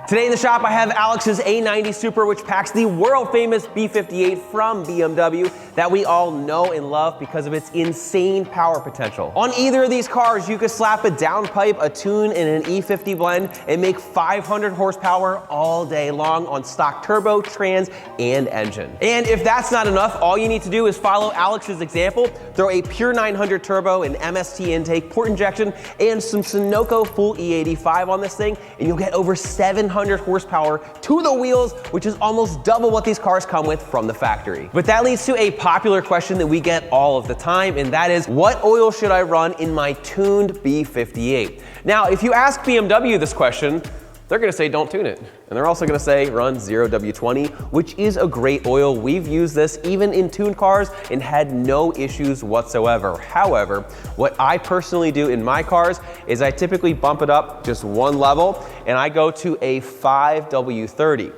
Today in the shop, I have Alex's A90 Supra, which packs the world-famous B58 from BMW that we all know and love because of its insane power potential. On either of these cars, you could slap a downpipe, a tune, and an E50 blend and make 500 horsepower all day long on stock turbo, trans, and engine. And if that's not enough, all you need to do is follow Alex's example, throw a pure 900 turbo, an MST intake, port injection, and some Sunoco full E85 on this thing, and you'll get over 700 horsepower to the wheels, which is almost double what these cars come with from the factory. But that leads to a popular question that we get all of the time, and that is, what oil should I run in my tuned B58? Now, if you ask BMW this question, they're gonna say don't tune it. And they're also gonna say run 0W20, which is a great oil. We've used this even in tuned cars and had no issues whatsoever. However, what I personally do in my cars is I typically bump it up just one level and I go to a 5W30.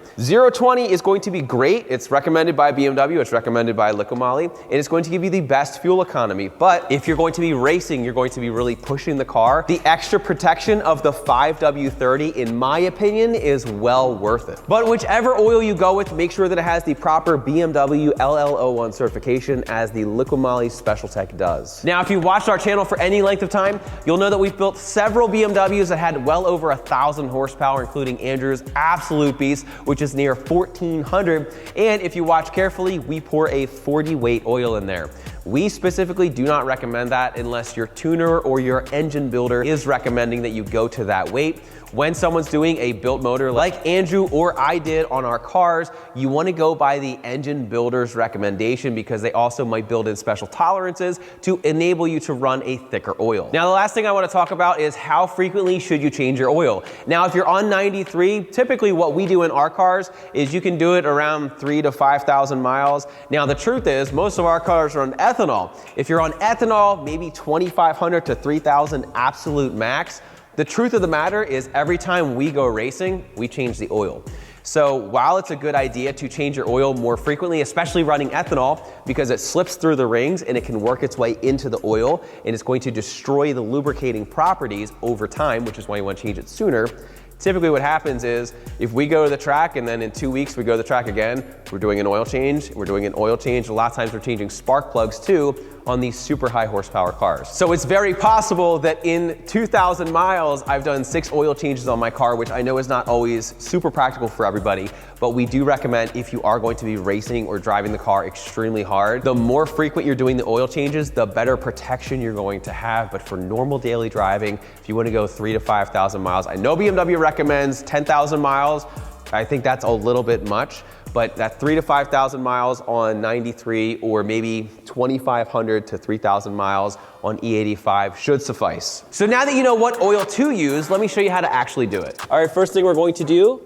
020 is going to be great. It's recommended by BMW, it's recommended by Liqui-Moly, and it's going to give you the best fuel economy. But if you're going to be racing, you're going to be really pushing the car, the extra protection of the 5W30, in my opinion, is well worth it. But whichever oil you go with, make sure that it has the proper BMW LL01 certification, as the Liqui-Moly Special Tech does. Now, if you watched our channel for any length of time, you'll know that we've built several BMWs that had well over 1,000 horsepower, including Andrew's absolute beast, which is near 1,400. And if you watch carefully, we pour a 40 weight oil in there. We specifically do not recommend that unless your tuner or your engine builder is recommending that you go to that weight. When someone's doing a built motor like Andrew or I did on our cars, you want to go by the engine builder's recommendation because they also might build in special tolerances to enable you to run a thicker oil. Now, the last thing I want to talk about is how frequently should you change your oil. Now, if you're on 93, typically what we do in our cars is you can do it around 3,000 to 5,000 miles. Now, the truth is most of our cars are on ethanol. If you're on ethanol, maybe 2,500 to 3,000 absolute max. The truth of the matter is every time we go racing, we change the oil. So while it's a good idea to change your oil more frequently, especially running ethanol, because it slips through the rings and it can work its way into the oil and it's going to destroy the lubricating properties over time, which is why you want to change it sooner. Typically what happens is if we go to the track and then in 2 weeks we go to the track again, we're doing an oil change, A lot of times we're changing spark plugs too on these super high horsepower cars. So it's very possible that in 2,000 miles, I've done 6 oil changes on my car, which I know is not always super practical for everybody, but we do recommend if you are going to be racing or driving the car extremely hard, the more frequent you're doing the oil changes, the better protection you're going to have. But for normal daily driving, if you want to go 3,000 to 5,000 miles, I know BMW recommends 10,000 miles. I think that's a little bit much, but that 3,000 to 5,000 miles on 93 or maybe 2,500 to 3,000 miles on E85 should suffice. So now that you know what oil to use, let me show you how to actually do it. All right, first thing we're going to do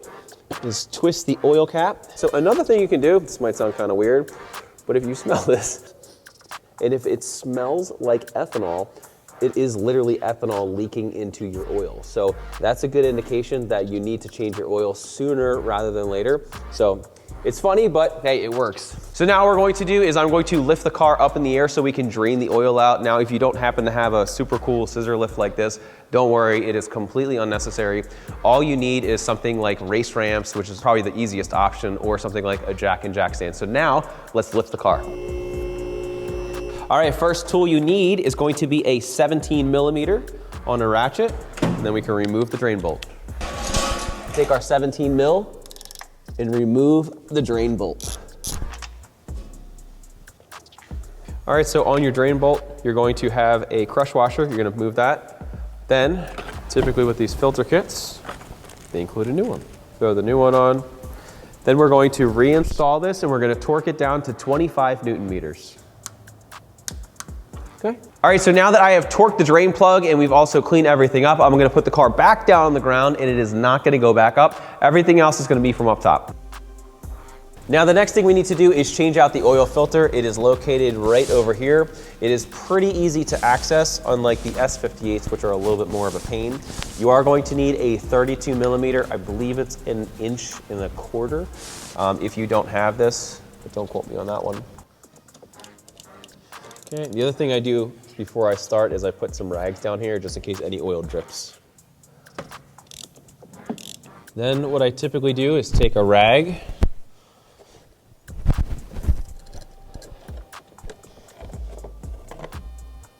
is twist the oil cap. So another thing you can do, this might sound kind of weird, but if you smell this, and if it smells like ethanol, it is literally ethanol leaking into your oil. So that's a good indication that you need to change your oil sooner rather than later. So it's funny, but hey, it works. So now what we're going to do is I'm going to lift the car up in the air so we can drain the oil out. Now, if you don't happen to have a super cool scissor lift like this, don't worry, it is completely unnecessary. All you need is something like race ramps, which is probably the easiest option, or something like a jack and jack stand. So now let's lift the car. All right, first tool you need is going to be a 17 millimeter on a ratchet, and then we can remove the drain bolt. Take our 17 mil and remove the drain bolt. All right, so on your drain bolt, you're going to have a crush washer. You're gonna move that. Then, typically with these filter kits, they include a new one. Throw the new one on. Then we're going to reinstall this and we're gonna torque it down to 25 Newton meters. Okay. All right, so now that I have torqued the drain plug and we've also cleaned everything up, I'm gonna put the car back down on the ground and it is not gonna go back up. Everything else is gonna be from up top. Now the next thing we need to do is change out the oil filter. It is located right over here. It is pretty easy to access, unlike the S58s, which are a little bit more of a pain. You are going to need a 32 millimeter, I believe it's 1.25 inches. If you don't have this, but don't quote me on that one. Okay, the other thing I do before I start is I put some rags down here just in case any oil drips. Then what I typically do is take a rag,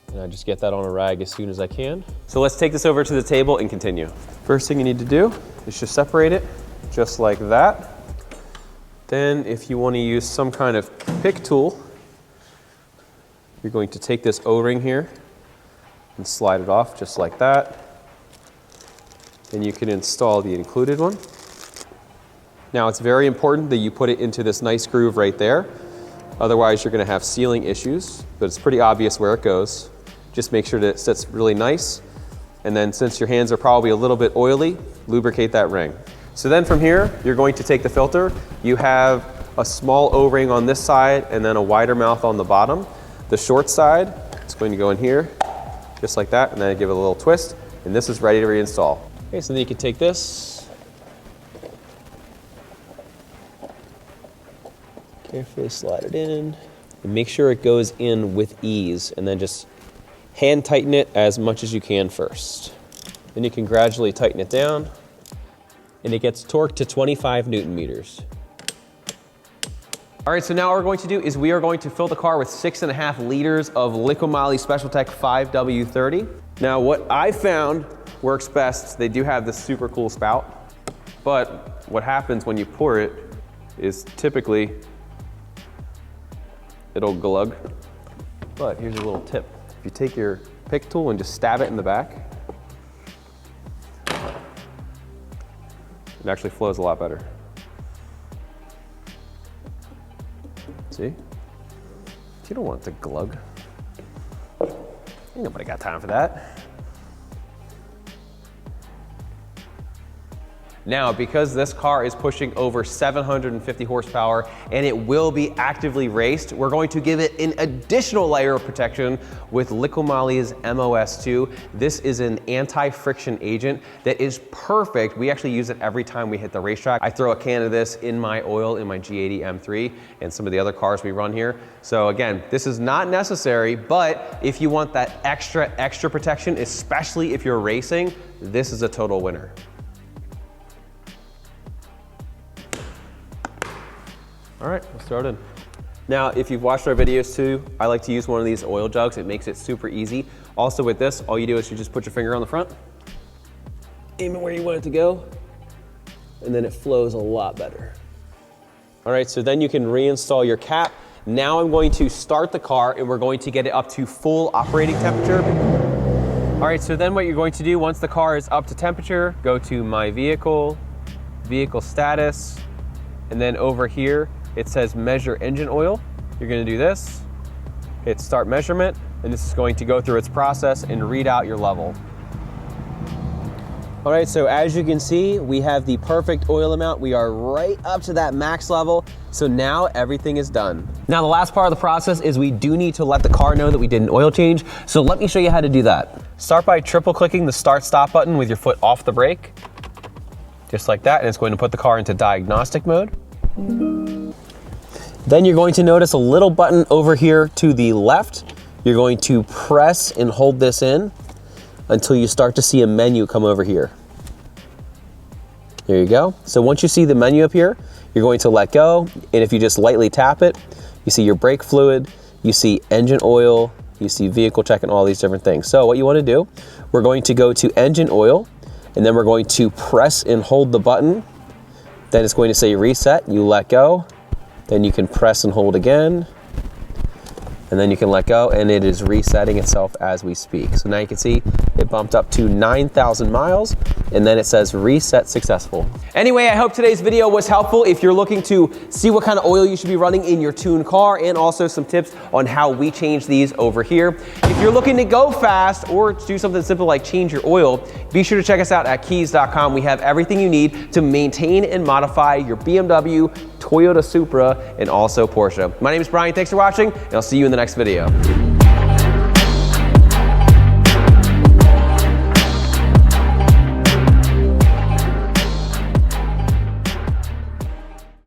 and I just get that on a rag as soon as I can. So let's take this over to the table and continue. First thing you need to do is just separate it, just like that. Then if you want to use some kind of pick tool, you're going to take this O-ring here and slide it off just like that. And you can install the included one. Now it's very important that you put it into this nice groove right there. Otherwise you're going to have sealing issues, but it's pretty obvious where it goes. Just make sure that it sits really nice. And then since your hands are probably a little bit oily, lubricate that ring. So then from here, you're going to take the filter. You have a small O-ring on this side and then a wider mouth on the bottom. The short side, it's going to go in here, just like that, and then give it a little twist, and this is ready to reinstall. Okay, so then you can take this, carefully slide it in, and make sure it goes in with ease, and then just hand tighten it as much as you can first. Then you can gradually tighten it down, and it gets torqued to 25 Newton meters. All right, so now what we're going to do is we are going to fill the car with 6.5 liters of Liqui-Moly SpecialTech 5W30. Now what I found works best, they do have this super cool spout, but what happens when you pour it is typically it'll glug. But here's a little tip. If you take your pick tool and just stab it in the back, it actually flows a lot better. See? You don't want it to glug. Ain't nobody got time for that. Now, because this car is pushing over 750 horsepower and it will be actively raced, we're going to give it an additional layer of protection with Liqui-Moly's MOS2. This is an anti-friction agent that is perfect. We actually use it every time we hit the racetrack. I throw a can of this in my oil in my G80 M3 and some of the other cars we run here. So again, this is not necessary, but if you want that extra protection, especially if you're racing, this is a total winner. All right, let's start in. Now, if you've watched our videos too, I like to use one of these oil jugs. It makes it super easy. Also with this, all you do is you just put your finger on the front, aim it where you want it to go, and then it flows a lot better. All right, so then you can reinstall your cap. Now I'm going to start the car and we're going to get it up to full operating temperature. All right, so then what you're going to do once the car is up to temperature, go to My Vehicle, Vehicle Status, and then over here, it says measure engine oil. You're gonna do this, hit start measurement, and this is going to go through its process and read out your level. All right, so as you can see, we have the perfect oil amount. We are right up to that max level. So now everything is done. Now the last part of the process is we do need to let the car know that we did an oil change. So let me show you how to do that. Start by triple clicking the start stop button with your foot off the brake, just like that, and it's going to put the car into diagnostic mode. Then you're going to notice a little button over here to the left. You're going to press and hold this in until you start to see a menu come over here. There you go. So once you see the menu up here, you're going to let go, and if you just lightly tap it, you see your brake fluid, you see engine oil, you see vehicle check, and all these different things. So what you want to do, we're going to go to engine oil, and then we're going to press and hold the button. Then it's going to say reset, you let go, then you can press and hold again, and then you can let go, and it is resetting itself as we speak. So now you can see it bumped up to 9,000 miles, and then it says reset successful. Anyway, I hope today's video was helpful. If you're looking to see what kind of oil you should be running in your tuned car, and also some tips on how we change these over here. If you're looking to go fast or do something simple like change your oil, be sure to check us out at keys.com. We have everything you need to maintain and modify your BMW, Toyota Supra, and also Porsche. My name is Brian, thanks for watching, and I'll see you in the next video.